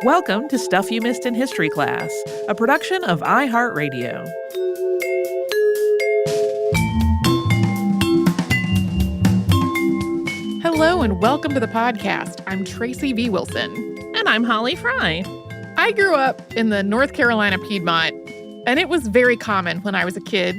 Welcome to Stuff You Missed in History Class, a production of iHeartRadio. Hello and welcome to the podcast. I'm Tracy V. Wilson. And I'm Holly Fry. I grew up in the North Carolina Piedmont, and it was very common when I was a kid,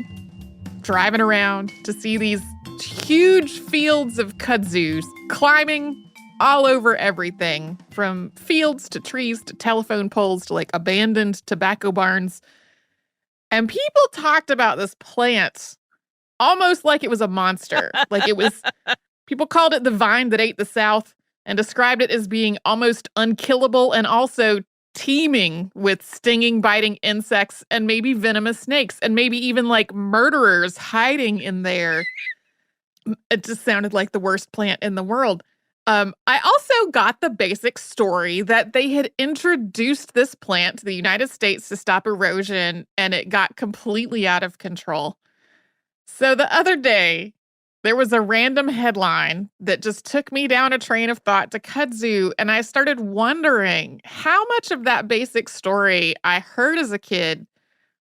driving around to see these huge fields of kudzus climbing all over everything, from fields to trees to telephone poles to like abandoned tobacco barns. And people talked about this plant almost like it was a monster. People called it the vine that ate the South and described it as being almost unkillable and also teeming with stinging, biting insects and maybe venomous snakes and maybe even like murderers hiding in there. It just sounded like the worst plant in the world. I also got the basic story that they had introduced this plant to the United States to stop erosion, and it got completely out of control. So the other day, there was a random headline that just took me down a train of thought to kudzu, and I started wondering how much of that basic story I heard as a kid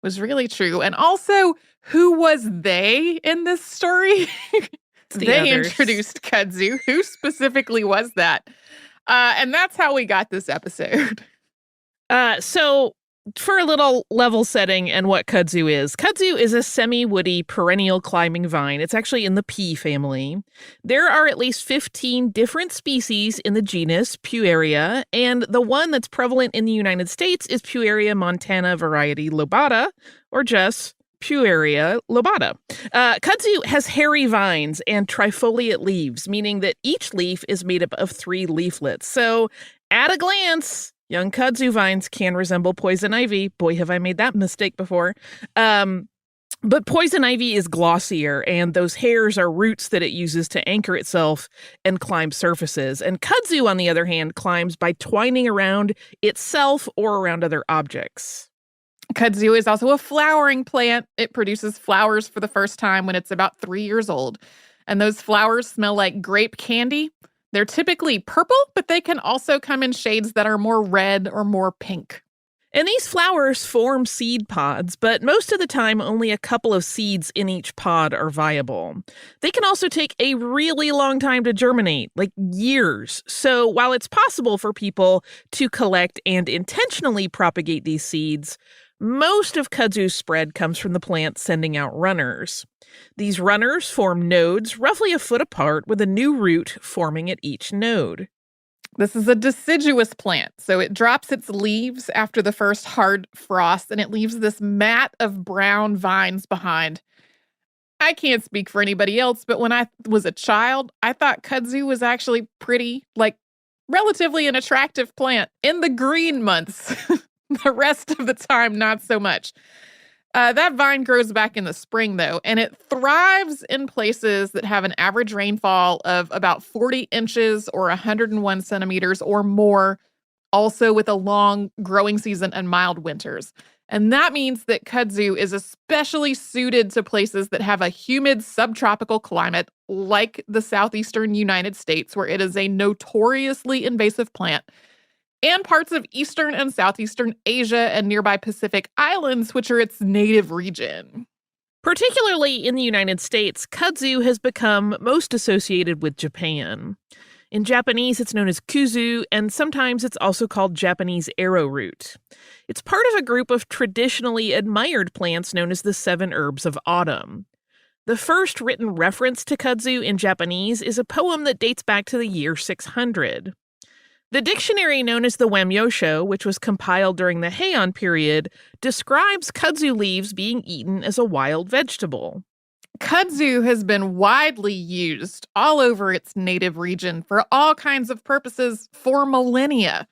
was really true, and also who was they in this story? They introduced kudzu. Who specifically was that? And that's how we got this episode. So for a little level setting and what kudzu is a semi-woody perennial climbing vine. It's actually in the pea family. There are at least 15 different species in the genus Puaria, and the one that's prevalent in the United States is Puaria montana variety lobata, or just Puaria lobata. Kudzu has hairy vines and trifoliate leaves, meaning that each leaf is made up of 3 leaflets. So, at a glance, young kudzu vines can resemble poison ivy. Boy, have I made that mistake before. But poison ivy is glossier, and those hairs are roots that it uses to anchor itself and climb surfaces. And kudzu, on the other hand, climbs by twining around itself or around other objects. Kudzu is also a flowering plant. It produces flowers for the first time when it's about 3 years old. And those flowers smell like grape candy. They're typically purple, but they can also come in shades that are more red or more pink. And these flowers form seed pods, but most of the time only a couple of seeds in each pod are viable. They can also take a really long time to germinate, like years. So while it's possible for people to collect and intentionally propagate these seeds, most of kudzu's spread comes from the plant sending out runners. These runners form nodes roughly a foot apart with a new root forming at each node. This is a deciduous plant, so it drops its leaves after the first hard frost, and it leaves this mat of brown vines behind. I can't speak for anybody else, but when I was a child, I thought kudzu was actually pretty, relatively an attractive plant in the green months. The rest of the time, not so much. That vine grows back in the spring, though, and it thrives in places that have an average rainfall of about 40 inches or 101 centimeters or more, also with a long growing season and mild winters. And that means that kudzu is especially suited to places that have a humid subtropical climate, like the southeastern United States, where it is a notoriously invasive plant, and parts of Eastern and Southeastern Asia and nearby Pacific Islands, which are its native region. Particularly in the United States, kudzu has become most associated with Japan. In Japanese, it's known as kuzu, and sometimes it's also called Japanese arrowroot. It's part of a group of traditionally admired plants known as the 7 herbs of autumn. The first written reference to kudzu in Japanese is a poem that dates back to the year 600. The dictionary known as the Wamyosho, which was compiled during the Heian period, describes kudzu leaves being eaten as a wild vegetable. Kudzu has been widely used all over its native region for all kinds of purposes for millennia.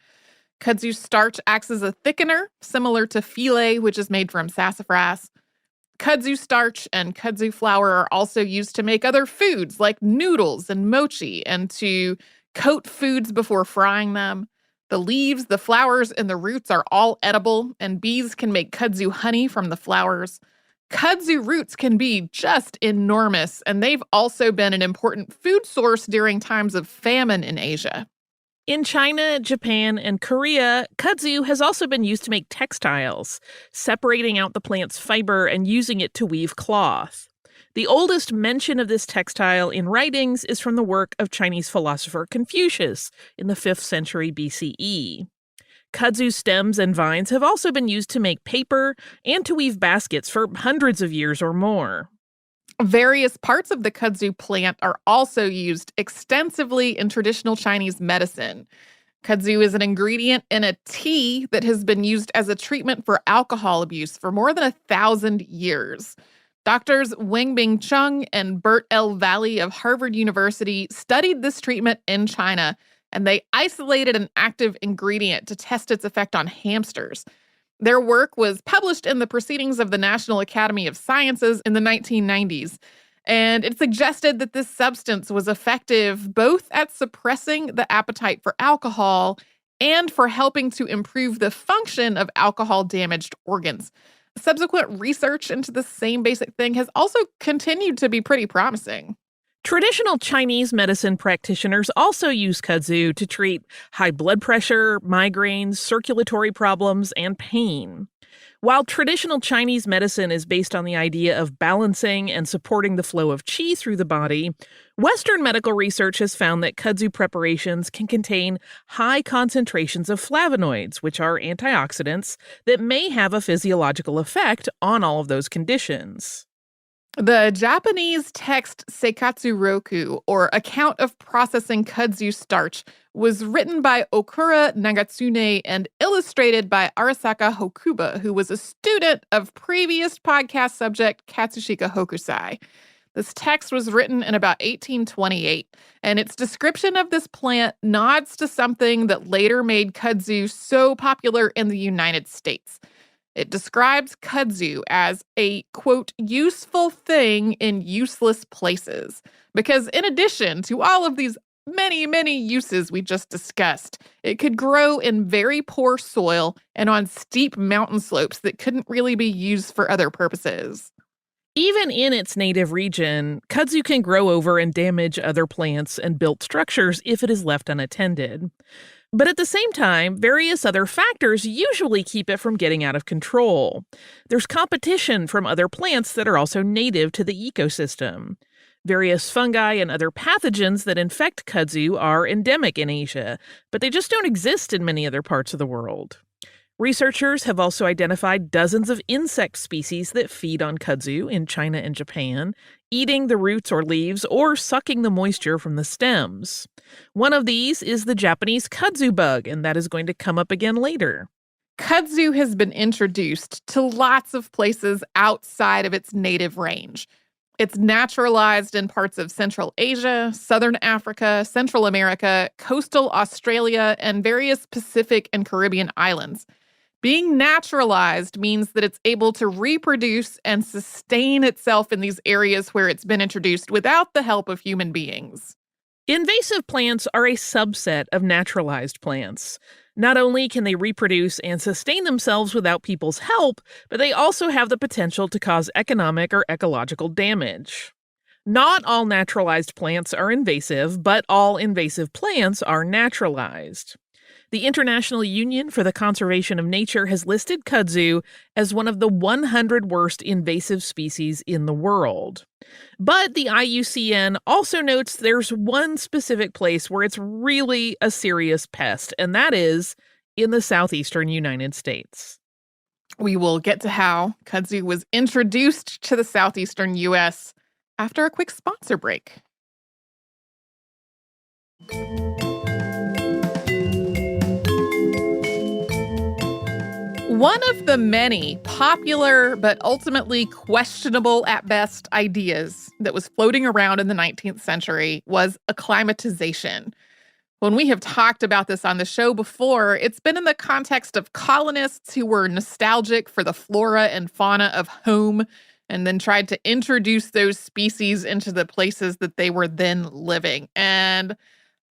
Kudzu starch acts as a thickener, similar to filet, which is made from sassafras. Kudzu starch and kudzu flour are also used to make other foods like noodles and mochi and to coat foods before frying them. The leaves, the flowers, and the roots are all edible, and bees can make kudzu honey from the flowers. Kudzu roots can be just enormous, and they've also been an important food source during times of famine in Asia. In China, Japan, and Korea, kudzu has also been used to make textiles, separating out the plant's fiber and using it to weave cloth. The oldest mention of this textile in writings is from the work of Chinese philosopher Confucius in the 5th century BCE. Kudzu stems and vines have also been used to make paper and to weave baskets for hundreds of years or more. Various parts of the kudzu plant are also used extensively in traditional Chinese medicine. Kudzu is an ingredient in a tea that has been used as a treatment for alcohol abuse for more than 1,000 years. Doctors Wenbing Chung and Bert L. Valley of Harvard University studied this treatment in China, and they isolated an active ingredient to test its effect on hamsters. Their work was published in the Proceedings of the National Academy of Sciences in the 1990s, and it suggested that this substance was effective both at suppressing the appetite for alcohol and for helping to improve the function of alcohol-damaged organs. Subsequent research into the same basic thing has also continued to be pretty promising. Traditional Chinese medicine practitioners also use kudzu to treat high blood pressure, migraines, circulatory problems, and pain. While traditional Chinese medicine is based on the idea of balancing and supporting the flow of qi through the body, Western medical research has found that kudzu preparations can contain high concentrations of flavonoids, which are antioxidants, that may have a physiological effect on all of those conditions. The Japanese text Seikatsu Roku, or Account of Processing Kudzu Starch, was written by Okura Nagatsune and illustrated by Arasaka Hokuba, who was a student of previous podcast subject Katsushika Hokusai. This text was written in about 1828, and its description of this plant nods to something that later made kudzu so popular in the United States. It describes kudzu as a, quote, useful thing in useless places. Because in addition to all of these many, many uses we just discussed, it could grow in very poor soil and on steep mountain slopes that couldn't really be used for other purposes. Even in its native region, kudzu can grow over and damage other plants and built structures if it is left unattended. But at the same time, various other factors usually keep it from getting out of control. There's competition from other plants that are also native to the ecosystem. Various fungi and other pathogens that infect kudzu are endemic in Asia, but they just don't exist in many other parts of the world. Researchers have also identified dozens of insect species that feed on kudzu in China and Japan, eating the roots or leaves or sucking the moisture from the stems. One of these is the Japanese kudzu bug, and that is going to come up again later. Kudzu has been introduced to lots of places outside of its native range. It's naturalized in parts of Central Asia, Southern Africa, Central America, coastal Australia, and various Pacific and Caribbean islands. Being naturalized means that it's able to reproduce and sustain itself in these areas where it's been introduced without the help of human beings. Invasive plants are a subset of naturalized plants. Not only can they reproduce and sustain themselves without people's help, but they also have the potential to cause economic or ecological damage. Not all naturalized plants are invasive, but all invasive plants are naturalized. The International Union for the Conservation of Nature has listed kudzu as one of the 100 worst invasive species in the world. But the IUCN also notes there's one specific place where it's really a serious pest, and that is in the southeastern United States. We will get to how kudzu was introduced to the southeastern U.S. after a quick sponsor break. One of the many popular but ultimately questionable at best ideas that was floating around in the 19th century was acclimatization. When we have talked about this on the show before, it's been in the context of colonists who were nostalgic for the flora and fauna of home and then tried to introduce those species into the places that they were then living. And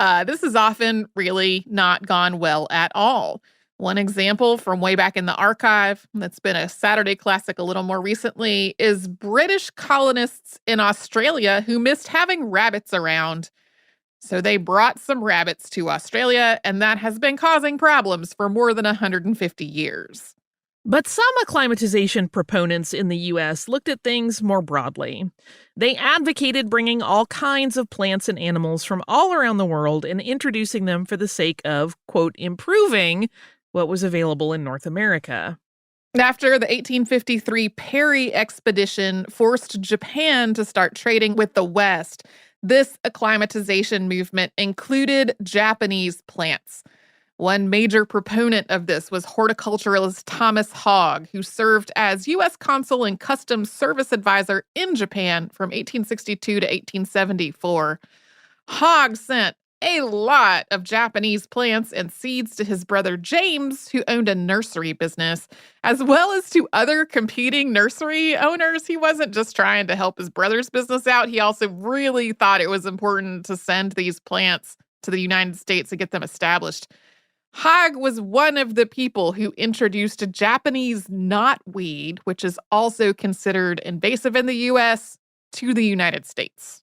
this has often really not gone well at all. One example from way back in the archive that's been a Saturday classic a little more recently is British colonists in Australia who missed having rabbits around. So they brought some rabbits to Australia, and that has been causing problems for more than 150 years. But some acclimatization proponents in the U.S. looked at things more broadly. They advocated bringing all kinds of plants and animals from all around the world and introducing them for the sake of, quote, improving what was available in North America. After the 1853 Perry expedition forced Japan to start trading with the West, this acclimatization movement included Japanese plants. One major proponent of this was horticulturalist Thomas Hogg, who served as U.S. Consul and Customs Service Advisor in Japan from 1862 to 1874. Hogg sent a lot of Japanese plants and seeds to his brother James, who owned a nursery business, as well as to other competing nursery owners. He wasn't just trying to help his brother's business out. He also really thought it was important to send these plants to the United States and get them established. Hogg was one of the people who introduced Japanese knotweed, which is also considered invasive in the U.S., to the United States.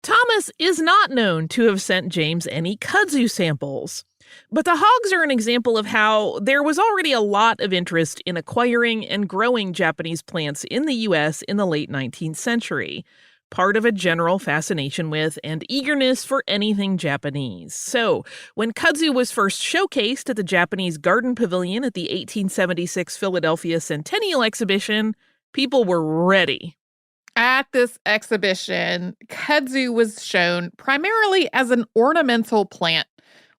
Thomas is not known to have sent James any kudzu samples. But the Hoggs are an example of how there was already a lot of interest in acquiring and growing Japanese plants in the U.S. in the late 19th century, part of a general fascination with and eagerness for anything Japanese. So, when kudzu was first showcased at the Japanese Garden Pavilion at the 1876 Philadelphia Centennial Exhibition, people were ready. At this exhibition, kudzu was shown primarily as an ornamental plant,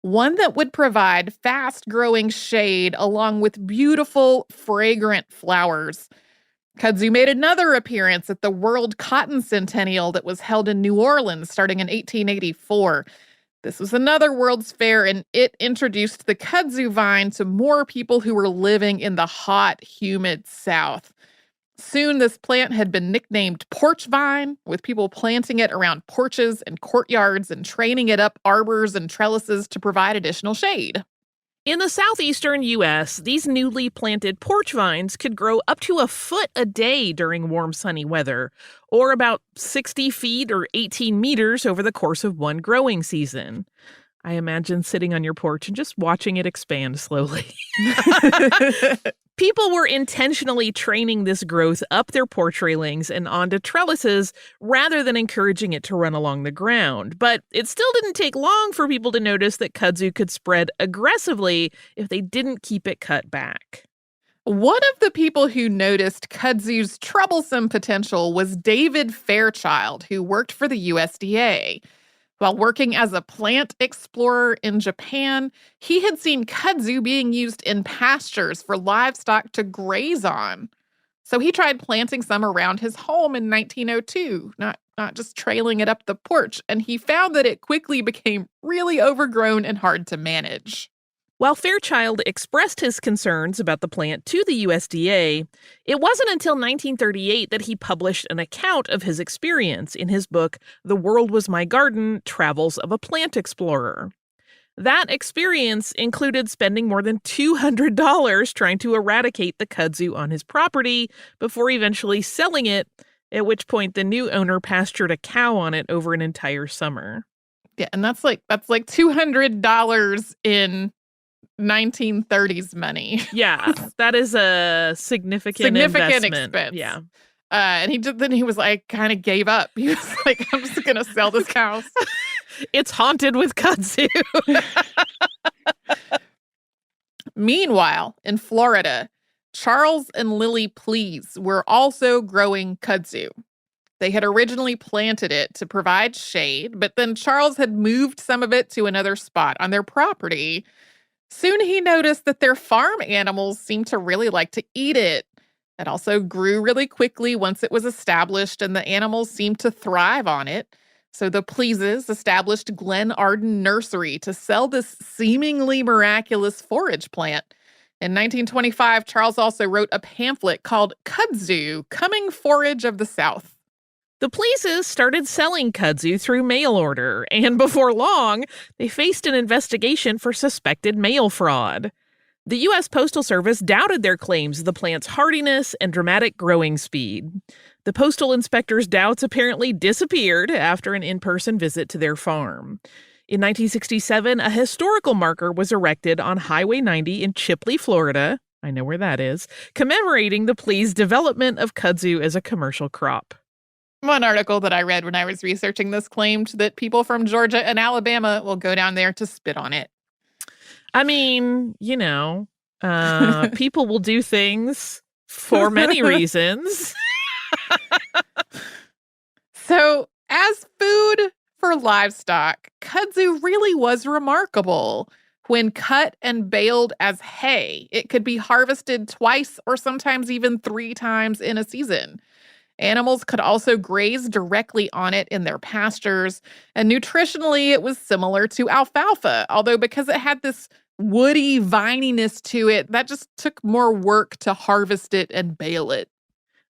one that would provide fast-growing shade along with beautiful, fragrant flowers. Kudzu made another appearance at the World Cotton Centennial that was held in New Orleans starting in 1884. This was another World's Fair, and it introduced the kudzu vine to more people who were living in the hot, humid South. Soon, this plant had been nicknamed porch vine, with people planting it around porches and courtyards and training it up arbors and trellises to provide additional shade. In the southeastern U.S., these newly planted porch vines could grow up to a foot a day during warm, sunny weather, or about 60 feet or 18 meters over the course of one growing season. I imagine sitting on your porch and just watching it expand slowly. People were intentionally training this growth up their porch railings and onto trellises rather than encouraging it to run along the ground. But it still didn't take long for people to notice that kudzu could spread aggressively if they didn't keep it cut back. One of the people who noticed kudzu's troublesome potential was David Fairchild, who worked for the USDA. While working as a plant explorer in Japan, he had seen kudzu being used in pastures for livestock to graze on. So he tried planting some around his home in 1902, not just trailing it up the porch, and he found that it quickly became really overgrown and hard to manage. While Fairchild expressed his concerns about the plant to the USDA, it wasn't until 1938 that he published an account of his experience in his book, The World Was My Garden: Travels of a Plant Explorer. That experience included spending more than $200 trying to eradicate the kudzu on his property before eventually selling it, at which point the new owner pastured a cow on it over an entire summer. Yeah, and that's like $200 in 1930s money. Yeah, that is a significant investment. Expense. Yeah. And he was like, kind of gave up. He was like, I'm just going to sell this house. It's haunted with kudzu. Meanwhile, in Florida, Charles and Lily Pleas were also growing kudzu. They had originally planted it to provide shade, but then Charles had moved some of it to another spot on their property. Soon he noticed that their farm animals seemed to really like to eat it. It also grew really quickly once it was established, and the animals seemed to thrive on it. So the Pleases established Glen Arden Nursery to sell this seemingly miraculous forage plant. In 1925, Charles also wrote a pamphlet called Kudzu, Coming Forage of the South. The Pleases started selling kudzu through mail order, and before long, they faced an investigation for suspected mail fraud. The U.S. Postal Service doubted their claims of the plant's hardiness and dramatic growing speed. The postal inspectors' doubts apparently disappeared after an in-person visit to their farm. In 1967, a historical marker was erected on Highway 90 in Chipley, Florida. I know where that is, commemorating the pleased development of kudzu as a commercial crop. One article that I read when I was researching this claimed that people from Georgia and Alabama will go down there to spit on it. I mean, people will do things for many reasons. So, as food for livestock, kudzu really was remarkable. When cut and baled as hay, it could be harvested twice or sometimes even 3 times in a season. Animals could also graze directly on it in their pastures, and nutritionally it was similar to alfalfa, although because it had this woody vininess to it, that just took more work to harvest it and bale it.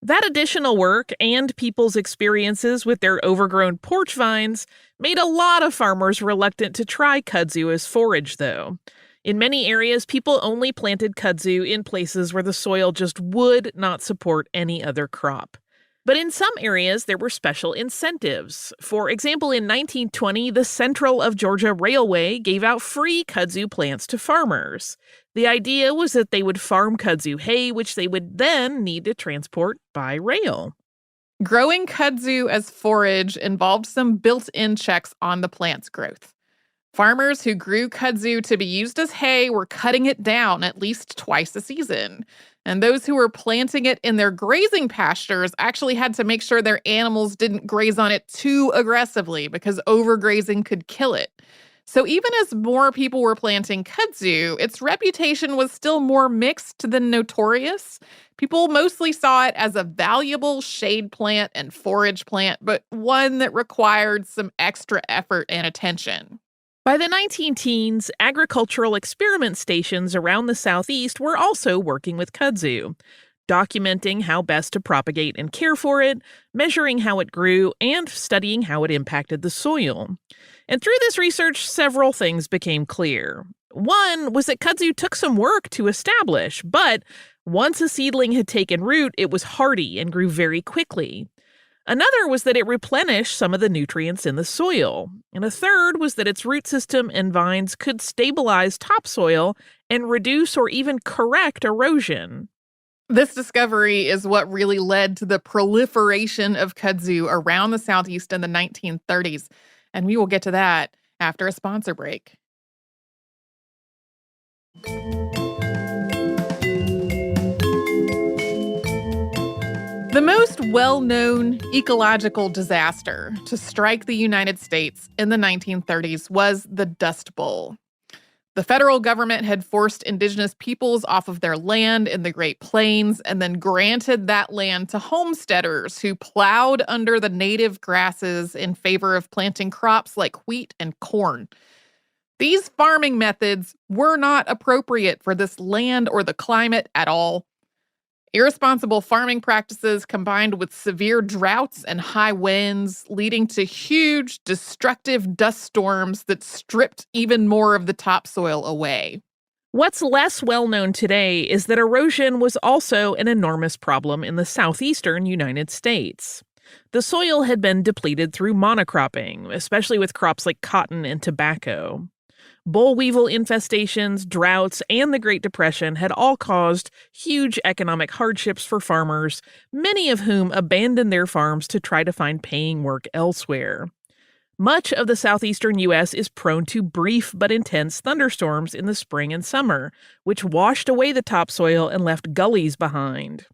That additional work and people's experiences with their overgrown porch vines made a lot of farmers reluctant to try kudzu as forage, though. In many areas, people only planted kudzu in places where the soil just would not support any other crop. But in some areas, there were special incentives. For example, in 1920, the Central of Georgia Railway gave out free kudzu plants to farmers. The idea was that they would farm kudzu hay, which they would then need to transport by rail. Growing kudzu as forage involved some built-in checks on the plant's growth. Farmers who grew kudzu to be used as hay were cutting it down at least twice a season. And those who were planting it in their grazing pastures actually had to make sure their animals didn't graze on it too aggressively because overgrazing could kill it. So even as more people were planting kudzu, its reputation was still more mixed than notorious. People mostly saw it as a valuable shade plant and forage plant, but one that required some extra effort and attention. By the 19-teens, agricultural experiment stations around the Southeast were also working with kudzu, documenting how best to propagate and care for it, measuring how it grew, and studying how it impacted the soil. And through this research, several things became clear. One was that kudzu took some work to establish, but once a seedling had taken root, it was hardy and grew very quickly. Another was that it replenished some of the nutrients in the soil. And a third was that its root system and vines could stabilize topsoil and reduce or even correct erosion. This discovery is what really led to the proliferation of kudzu around the Southeast in the 1930s. And we will get to that after a sponsor break. The most well-known ecological disaster to strike the United States in the 1930s was the Dust Bowl. The federal government had forced indigenous peoples off of their land in the Great Plains and then granted that land to homesteaders who plowed under the native grasses in favor of planting crops like wheat and corn. These farming methods were not appropriate for this land or the climate at all. Irresponsible farming practices combined with severe droughts and high winds, leading to huge, destructive dust storms that stripped even more of the topsoil away. What's less well known today is that erosion was also an enormous problem in the southeastern United States. The soil had been depleted through monocropping, especially with crops like cotton and tobacco. Boll weevil infestations, droughts, and the Great Depression had all caused huge economic hardships for farmers, many of whom abandoned their farms to try to find paying work elsewhere. Much of the southeastern U.S. is prone to brief but intense thunderstorms in the spring and summer, which washed away the topsoil and left gullies behind.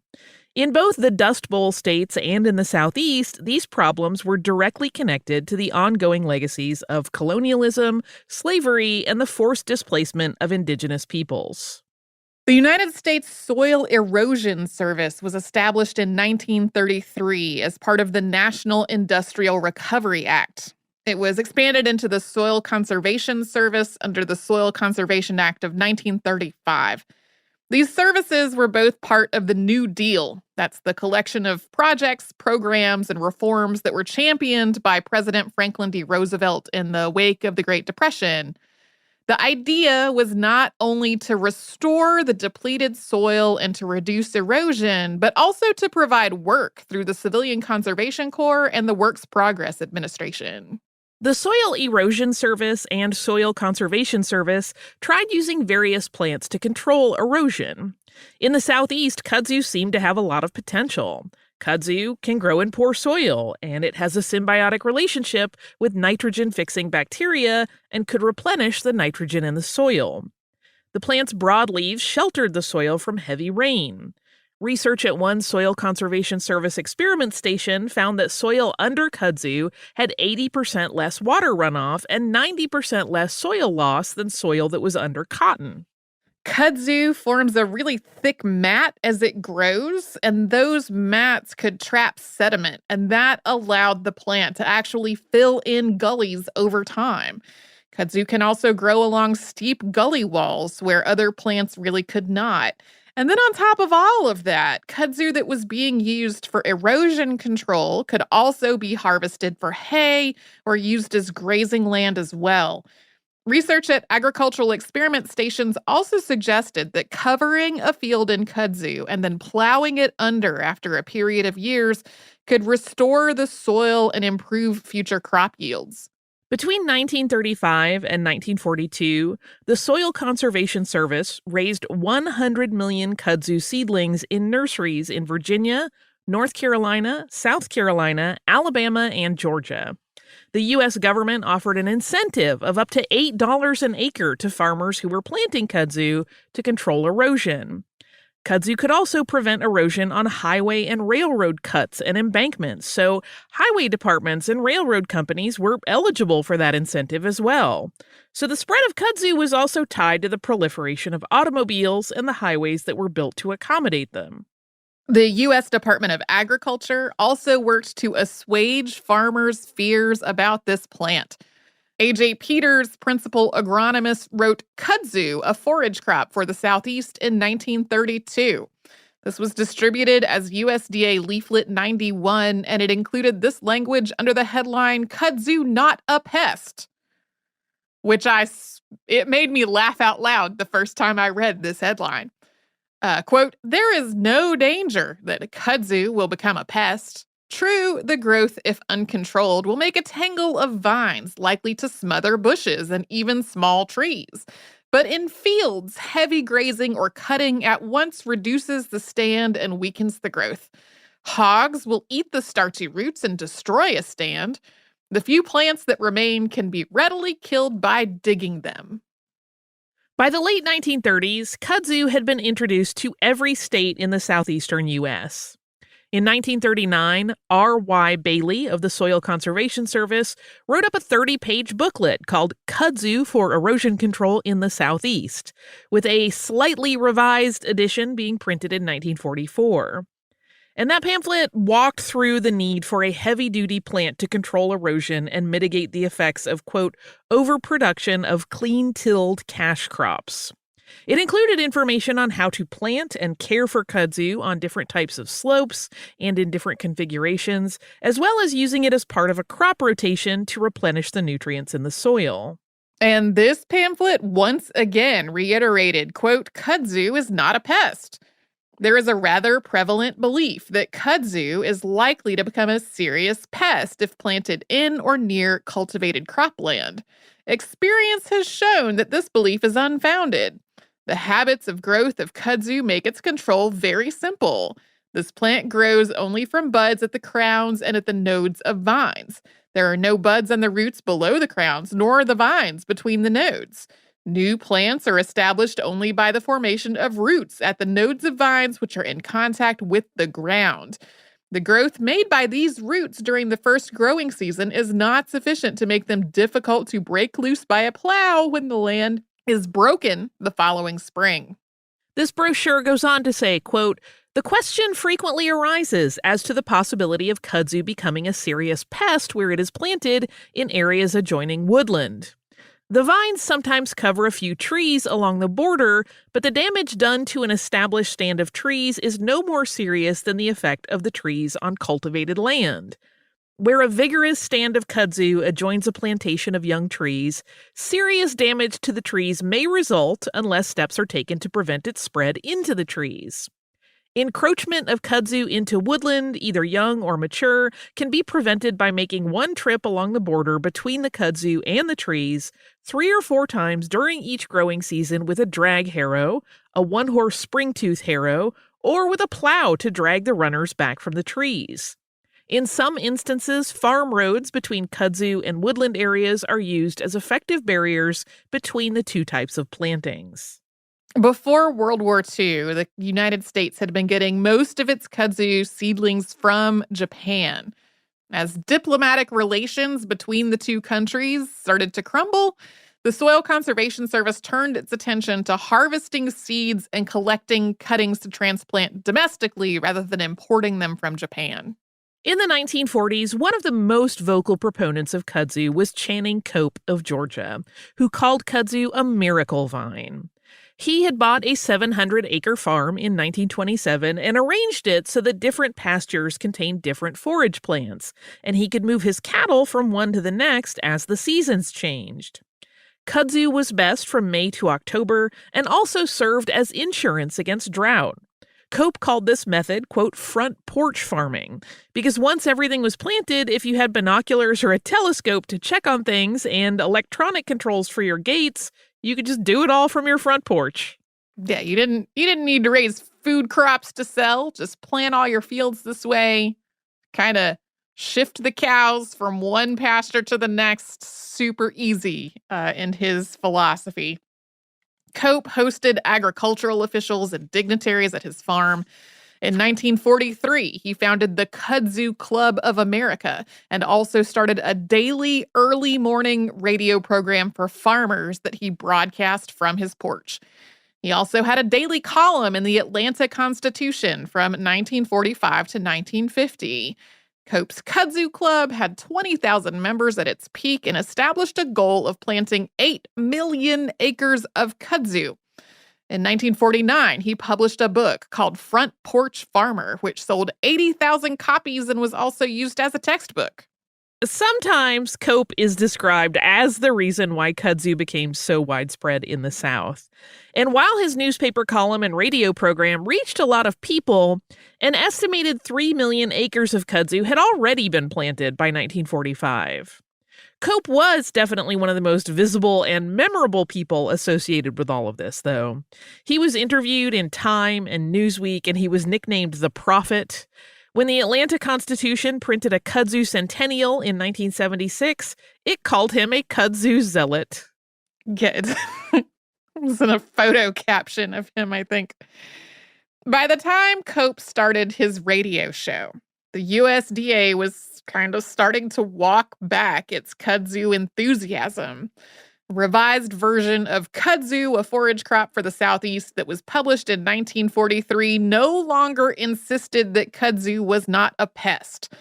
In both the Dust Bowl states and in the Southeast, these problems were directly connected to the ongoing legacies of colonialism, slavery, and the forced displacement of indigenous peoples. The United States Soil Erosion Service was established in 1933 as part of the National Industrial Recovery Act. It was expanded into the Soil Conservation Service under the Soil Conservation Act of 1935. These services were both part of the New Deal. That's the collection of projects, programs, and reforms that were championed by President Franklin D. Roosevelt in the wake of the Great Depression. The idea was not only to restore the depleted soil and to reduce erosion, but also to provide work through the Civilian Conservation Corps and the Works Progress Administration. The Soil Erosion Service and Soil Conservation Service tried using various plants to control erosion. In the southeast, kudzu seemed to have a lot of potential. Kudzu can grow in poor soil, and it has a symbiotic relationship with nitrogen-fixing bacteria and could replenish the nitrogen in the soil. The plant's broad leaves sheltered the soil from heavy rain. Research at one Soil Conservation Service experiment station found that soil under kudzu had 80% less water runoff and 90% less soil loss than soil that was under cotton. Kudzu forms a really thick mat as it grows, and those mats could trap sediment, and that allowed the plant to actually fill in gullies over time. Kudzu can also grow along steep gully walls where other plants really could not. And then on top of all of that, kudzu that was being used for erosion control could also be harvested for hay or used as grazing land as well. Research at agricultural experiment stations also suggested that covering a field in kudzu and then plowing it under after a period of years could restore the soil and improve future crop yields. Between 1935 and 1942, the Soil Conservation Service raised 100 million kudzu seedlings in nurseries in Virginia, North Carolina, South Carolina, Alabama, and Georgia. The U.S. government offered an incentive of up to $8 an acre to farmers who were planting kudzu to control erosion. Kudzu could also prevent erosion on highway and railroad cuts and embankments, so highway departments and railroad companies were eligible for that incentive as well. So the spread of kudzu was also tied to the proliferation of automobiles and the highways that were built to accommodate them. The U.S. Department of Agriculture also worked to assuage farmers' fears about this plant. A.J. Peters, principal agronomist, wrote Kudzu, a forage crop for the Southeast in 1932. This was distributed as USDA Leaflet 91, and it included this language under the headline, Kudzu Not a Pest, which it made me laugh out loud the first time I read this headline. Quote, there is no danger that kudzu will become a pest. True, the growth, if uncontrolled, will make a tangle of vines likely to smother bushes and even small trees. But in fields, heavy grazing or cutting at once reduces the stand and weakens the growth. Hogs will eat the starchy roots and destroy a stand. The few plants that remain can be readily killed by digging them. By the late 1930s, kudzu had been introduced to every state in the southeastern U.S. In 1939, R.Y. Bailey of the Soil Conservation Service wrote up a 30-page booklet called Kudzu for Erosion Control in the Southeast, with a slightly revised edition being printed in 1944. And that pamphlet walked through the need for a heavy-duty plant to control erosion and mitigate the effects of, quote, overproduction of clean-tilled cash crops. It included information on how to plant and care for kudzu on different types of slopes and in different configurations, as well as using it as part of a crop rotation to replenish the nutrients in the soil. And this pamphlet once again reiterated, quote, kudzu is not a pest. There is a rather prevalent belief that kudzu is likely to become a serious pest if planted in or near cultivated cropland. Experience has shown that this belief is unfounded. The habits of growth of kudzu make its control very simple. This plant grows only from buds at the crowns and at the nodes of vines. There are no buds on the roots below the crowns, nor the vines between the nodes. New plants are established only by the formation of roots at the nodes of vines which are in contact with the ground. The growth made by these roots during the first growing season is not sufficient to make them difficult to break loose by a plow when the land is broken the following spring. This brochure goes on to say, quote, the question frequently arises as to the possibility of kudzu becoming a serious pest where it is planted in areas adjoining woodland. The vines sometimes cover a few trees along the border, but the damage done to an established stand of trees is no more serious than the effect of the trees on cultivated land. Where a vigorous stand of kudzu adjoins a plantation of young trees, serious damage to the trees may result unless steps are taken to prevent its spread into the trees. Encroachment of kudzu into woodland, either young or mature, can be prevented by making one trip along the border between the kudzu and the trees 3 or 4 times during each growing season with a drag harrow, a one-horse spring-tooth harrow, or with a plow to drag the runners back from the trees. In some instances, farm roads between kudzu and woodland areas are used as effective barriers between the two types of plantings. Before World War II, the United States had been getting most of its kudzu seedlings from Japan. As diplomatic relations between the two countries started to crumble, the Soil Conservation Service turned its attention to harvesting seeds and collecting cuttings to transplant domestically rather than importing them from Japan. In the 1940s, one of the most vocal proponents of kudzu was Channing Cope of Georgia, who called kudzu a miracle vine. He had bought a 700-acre farm in 1927 and arranged it so that different pastures contained different forage plants, and he could move his cattle from one to the next as the seasons changed. Kudzu was best from May to October and also served as insurance against drought. Cope called this method, quote, front porch farming, because once everything was planted, if you had binoculars or a telescope to check on things and electronic controls for your gates, you could just do it all from your front porch. Yeah, you didn't need to raise food crops to sell. Just plant all your fields this way. Kind of shift the cows from one pasture to the next. Super easy in his philosophy. Cope hosted agricultural officials and dignitaries at his farm. In 1943, he founded the Kudzu Club of America and also started a daily early morning radio program for farmers that he broadcast from his porch. He also had a daily column in the Atlanta Constitution from 1945 to 1950. Cope's Kudzu Club had 20,000 members at its peak and established a goal of planting 8 million acres of kudzu. In 1949, he published a book called Front Porch Farmer, which sold 80,000 copies and was also used as a textbook. Sometimes Cope is described as the reason why kudzu became so widespread in the South. And while his newspaper column and radio program reached a lot of people, an estimated 3 million acres of kudzu had already been planted by 1945. Cope was definitely one of the most visible and memorable people associated with all of this, though. He was interviewed in Time and Newsweek, and he was nicknamed the Prophet. When the Atlanta Constitution printed a Kudzu centennial in 1976, it called him a Kudzu zealot. Good. It was in a photo caption of him, I think. By the time Cope started his radio show, the USDA was kind of starting to walk back its kudzu enthusiasm. A revised version of kudzu, a forage crop for the Southeast that was published in 1943, no longer insisted that kudzu was not a pest.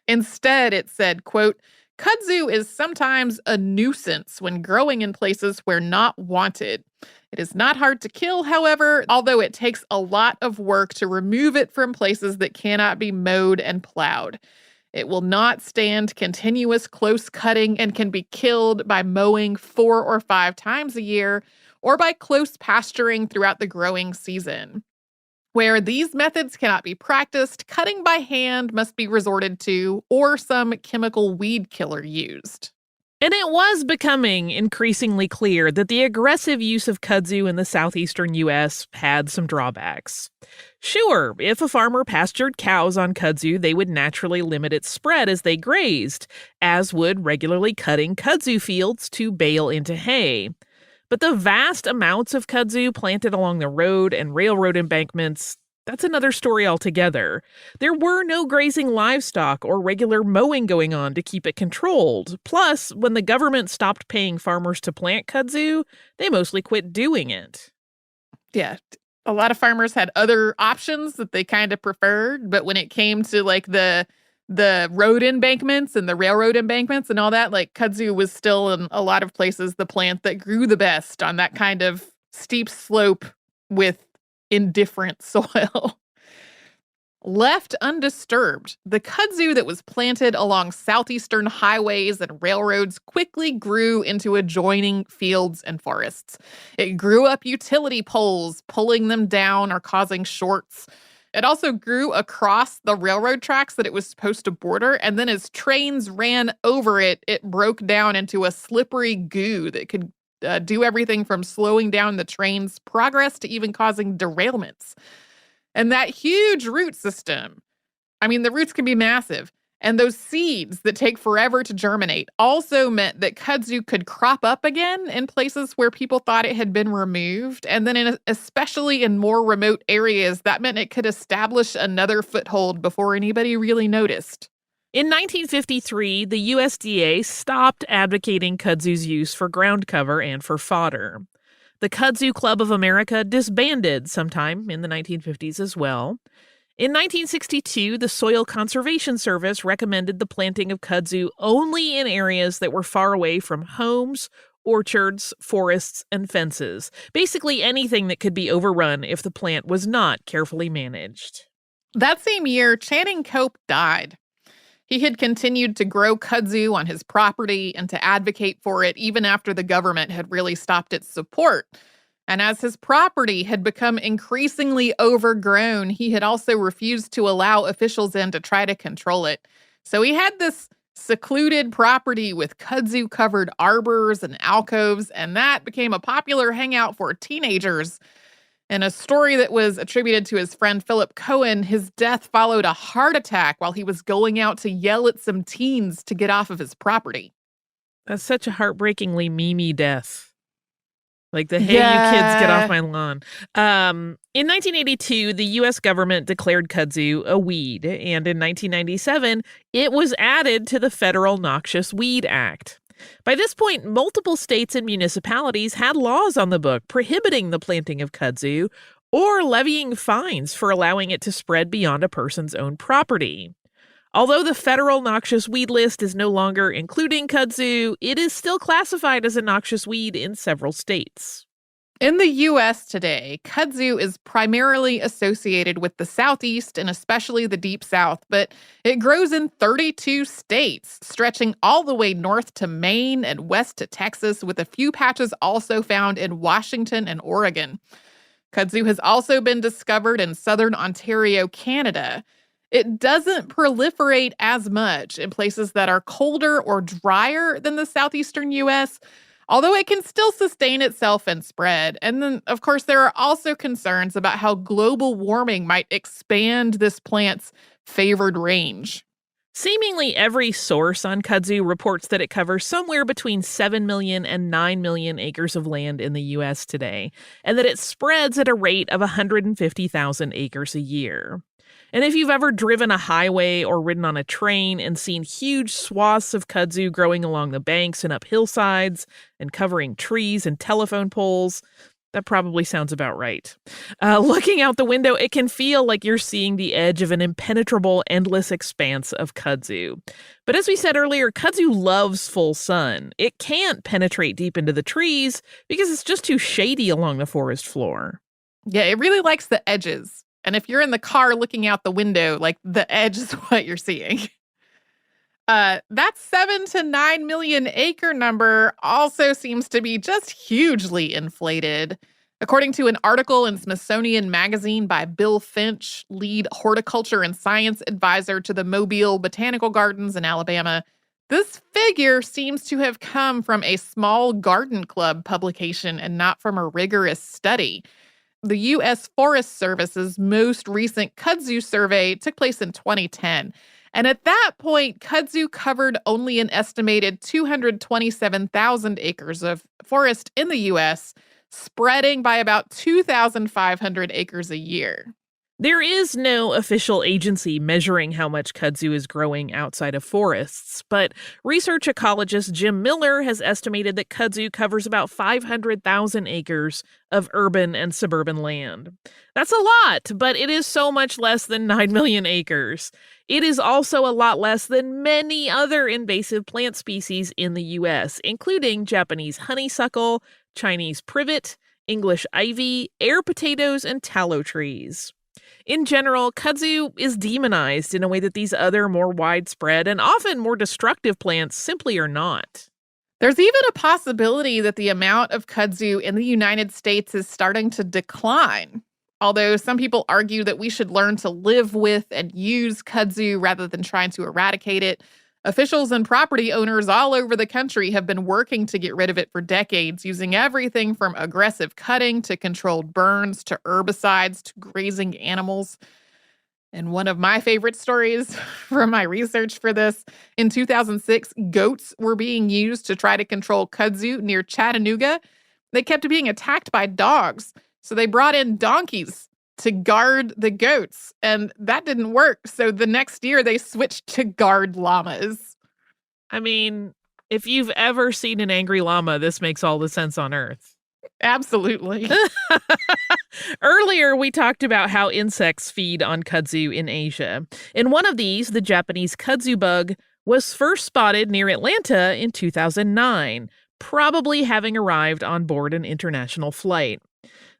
Instead, it said, quote, kudzu is sometimes a nuisance when growing in places where not wanted. It is not hard to kill, however, although it takes a lot of work to remove it from places that cannot be mowed and plowed. It will not stand continuous close cutting and can be killed by mowing 4 or 5 times a year or by close pasturing throughout the growing season. Where these methods cannot be practiced, cutting by hand must be resorted to or some chemical weed killer used. And it was becoming increasingly clear that the aggressive use of kudzu in the southeastern U.S. had some drawbacks. Sure, if a farmer pastured cows on kudzu, they would naturally limit its spread as they grazed, as would regularly cutting kudzu fields to bale into hay. But the vast amounts of kudzu planted along the road and railroad embankments, that's another story altogether. There were no grazing livestock or regular mowing going on to keep it controlled. Plus, when the government stopped paying farmers to plant kudzu, they mostly quit doing it. Yeah, a lot of farmers had other options that they kind of preferred, but when it came to like the road embankments and the railroad embankments and all that, like kudzu was still in a lot of places the plant that grew the best on that kind of steep slope with indifferent soil. Left undisturbed, the kudzu that was planted along southeastern highways and railroads quickly grew into adjoining fields and forests. It grew up utility poles, pulling them down or causing shorts. It also grew across the railroad tracks that it was supposed to border, and then as trains ran over it, it broke down into a slippery goo that could do everything from slowing down the train's progress to even causing derailments. And that huge root system, I mean, the roots can be massive. And those seeds that take forever to germinate also meant that kudzu could crop up again in places where people thought it had been removed. And then especially in more remote areas, that meant it could establish another foothold before anybody really noticed. In 1953, the USDA stopped advocating kudzu's use for ground cover and for fodder. The Kudzu Club of America disbanded sometime in the 1950s as well. In 1962, the Soil Conservation Service recommended the planting of kudzu only in areas that were far away from homes, orchards, forests, and fences. Basically anything that could be overrun if the plant was not carefully managed. That same year, Channing Cope died. He had continued to grow kudzu on his property and to advocate for it even after the government had really stopped its support. And as his property had become increasingly overgrown, he had also refused to allow officials in to try to control it. So he had this secluded property with kudzu-covered arbors and alcoves, and that became a popular hangout for teenagers. In a story that was attributed to his friend Philip Cohen, his death followed a heart attack while he was going out to yell at some teens to get off of his property. That's such a heartbreakingly meme-y death. Like the, hey, you kids, get off my lawn. In 1982, the U.S. government declared kudzu a weed, and in 1997, it was added to the Federal Noxious Weed Act. By this point, multiple states and municipalities had laws on the book prohibiting the planting of kudzu or levying fines for allowing it to spread beyond a person's own property. Although the federal noxious weed list is no longer including kudzu, it is still classified as a noxious weed in several states. In the U.S. today, kudzu is primarily associated with the Southeast and especially the Deep South, but it grows in 32 states, stretching all the way north to Maine and west to Texas, with a few patches also found in Washington and Oregon. Kudzu has also been discovered in southern Ontario, Canada. It doesn't proliferate as much in places that are colder or drier than the southeastern U.S., although it can still sustain itself and spread. And then, of course, there are also concerns about how global warming might expand this plant's favored range. Seemingly every source on kudzu reports that it covers somewhere between 7 million and 9 million acres of land in the U.S. today, and that it spreads at a rate of 150,000 acres a year. And if you've ever driven a highway or ridden on a train and seen huge swaths of kudzu growing along the banks and up hillsides and covering trees and telephone poles, that probably sounds about right. Looking out the window, it can feel like you're seeing the edge of an impenetrable, endless expanse of kudzu. But as we said earlier, kudzu loves full sun. It can't penetrate deep into the trees because it's just too shady along the forest floor. Yeah, it really likes the edges. And if you're in the car looking out the window, like the edge is what you're seeing. That 7 to 9 million acre number also seems to be just hugely inflated. According to an article in Smithsonian Magazine by Bill Finch, lead horticulture and science advisor to the Mobile Botanical Gardens in Alabama, this figure seems to have come from a small garden club publication and not from a rigorous study. The U.S. Forest Service's most recent kudzu survey took place in 2010. And at that point, kudzu covered only an estimated 227,000 acres of forest in the U.S., spreading by about 2,500 acres a year. There is no official agency measuring how much kudzu is growing outside of forests, but research ecologist Jim Miller has estimated that kudzu covers about 500,000 acres of urban and suburban land. That's a lot, but it is so much less than 9 million acres. It is also a lot less than many other invasive plant species in the U.S., including Japanese honeysuckle, Chinese privet, English ivy, air potatoes, and tallow trees. In general, kudzu is demonized in a way that these other more widespread and often more destructive plants simply are not. There's even a possibility that the amount of kudzu in the United States is starting to decline. although some people argue that we should learn to live with and use kudzu rather than trying to eradicate it. Officials and property owners all over the country have been working to get rid of it for decades, using everything from aggressive cutting to controlled burns to herbicides to grazing animals. And one of my favorite stories from my research for this, in 2006, goats were being used to try to control kudzu near Chattanooga. They kept being attacked by dogs, so they brought in donkeys to guard the goats, and that didn't work. So the next year, they switched to guard llamas. I mean, if you've ever seen an angry llama, this makes all the sense on earth. Absolutely. Earlier, we talked about how insects feed on kudzu in Asia. In one of these, the Japanese kudzu bug was first spotted near Atlanta in 2009, probably having arrived on board an international flight.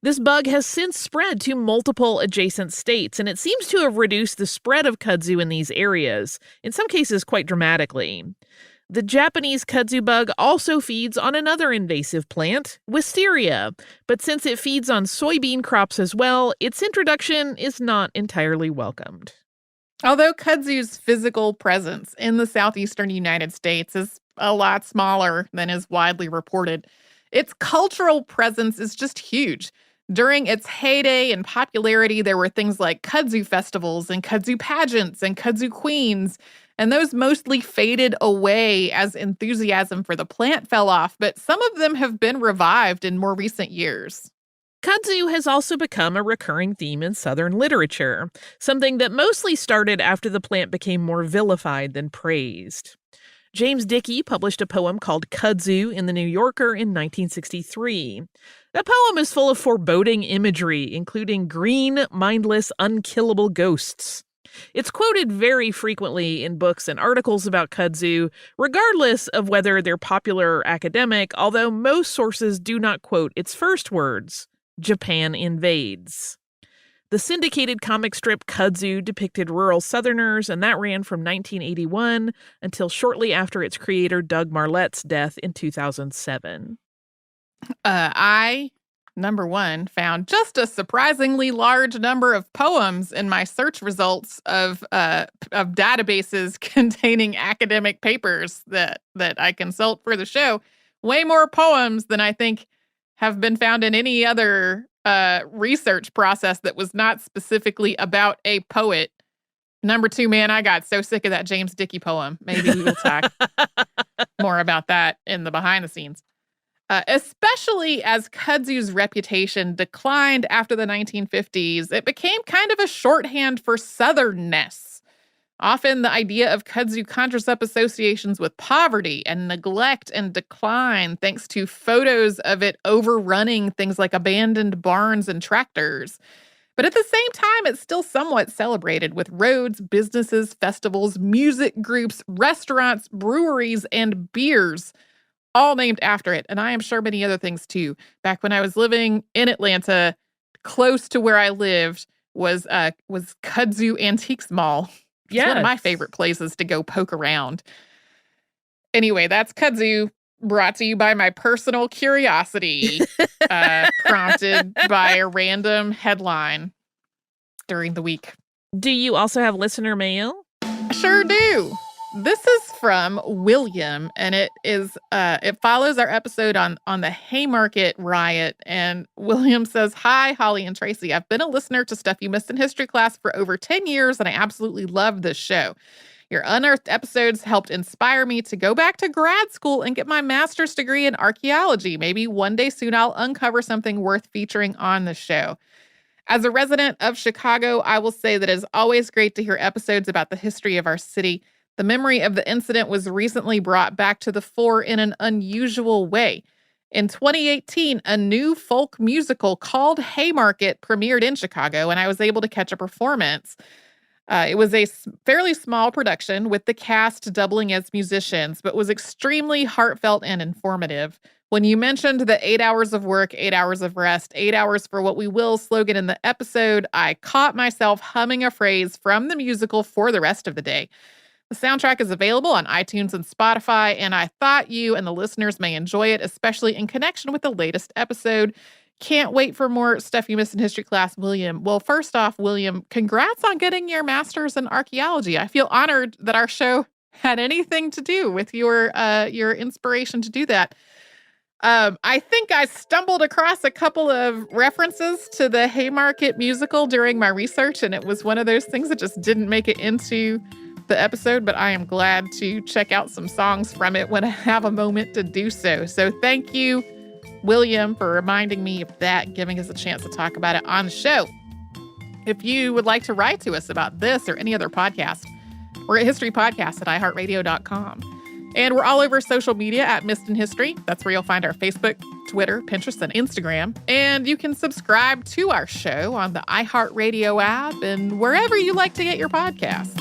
This bug has since spread to multiple adjacent states, and it seems to have reduced the spread of kudzu in these areas, in some cases quite dramatically. The Japanese kudzu bug also feeds on another invasive plant, wisteria, but since it feeds on soybean crops as well, its introduction is not entirely welcomed. Although kudzu's physical presence in the southeastern United States is a lot smaller than is widely reported, its cultural presence is just huge. During its heyday and popularity, there were things like kudzu festivals and kudzu pageants and kudzu queens, and those mostly faded away as enthusiasm for the plant fell off, but some of them have been revived in more recent years. Kudzu has also become a recurring theme in Southern literature, something that mostly started after the plant became more vilified than praised. James Dickey published a poem called Kudzu in The New Yorker in 1963. That poem is full of foreboding imagery, including green, mindless, unkillable ghosts. It's quoted very frequently in books and articles about kudzu, regardless of whether they're popular or academic, although most sources do not quote its first words, Japan invades. The syndicated comic strip Kudzu depicted rural Southerners, and that ran from 1981 until shortly after its creator Doug Marlette's death in 2007. Number one, found just a surprisingly large number of poems in my search results of databases containing academic papers that I consult for the show. Way more poems than I think have been found in any other research process that was not specifically about a poet. Number two, man, I got so sick of that James Dickey poem. Maybe we will talk more about that in the behind the scenes. Especially as kudzu's reputation declined after the 1950s, it became kind of a shorthand for southernness. Often the idea of kudzu conjures up associations with poverty and neglect and decline, thanks to photos of it overrunning things like abandoned barns and tractors. But at the same time, it's still somewhat celebrated with roads, businesses, festivals, music groups, restaurants, breweries, and beers, all named after it. And I am sure many other things too. Back when I was living in Atlanta, close to where I lived was Kudzu Antiques Mall. It's one of my favorite places to go poke around. Anyway, that's Kudzu, brought to you by my personal curiosity, prompted by a random headline during the week. Do you also have listener mail? I sure do. This is from William, and it follows our episode on the Haymarket riot. And William says, "Hi, Holly and Tracy. I've been a listener to Stuff You Missed in History class for over 10 years, and I absolutely love this show. Your unearthed episodes helped inspire me to go back to grad school and get my master's degree in archaeology. Maybe one day soon I'll uncover something worth featuring on the show. As a resident of Chicago, I will say that it is always great to hear episodes about the history of our city. The memory of the incident was recently brought back to the fore in an unusual way. In 2018, a new folk musical called Haymarket premiered in Chicago, and I was able to catch a performance. It was a fairly small production with the cast doubling as musicians, but was extremely heartfelt and informative. When you mentioned the 8 hours of work, 8 hours of rest, 8 hours for what we will slogan in the episode, I caught myself humming a phrase from the musical for the rest of the day. The soundtrack is available on iTunes and Spotify, and I thought you and the listeners may enjoy it, especially in connection with the latest episode. Can't wait for more stuff you missed in history class, William. Well, first off, William, congrats on getting your master's in archaeology. I feel honored that our show had anything to do with your inspiration to do that. I think I stumbled across a couple of references to the Haymarket musical during my research, and it was one of those things that just didn't make it into the episode, but I am glad to check out some songs from it when I have a moment to do so. So thank you, William, for reminding me of that, giving us a chance to talk about it on the show. If you would like to write to us about this or any other podcast, we're at historypodcast@iHeartRadio.com. And we're all over social media at Missed in History. That's where you'll find our Facebook, Twitter, Pinterest, and Instagram. And you can subscribe to our show on the iHeartRadio app and wherever you like to get your podcasts.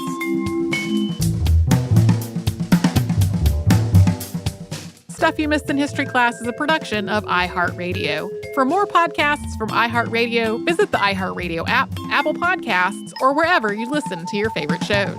Stuff You Missed in History Class is a production of iHeartRadio. For more podcasts from iHeartRadio, visit the iHeartRadio app, Apple Podcasts, or wherever you listen to your favorite shows.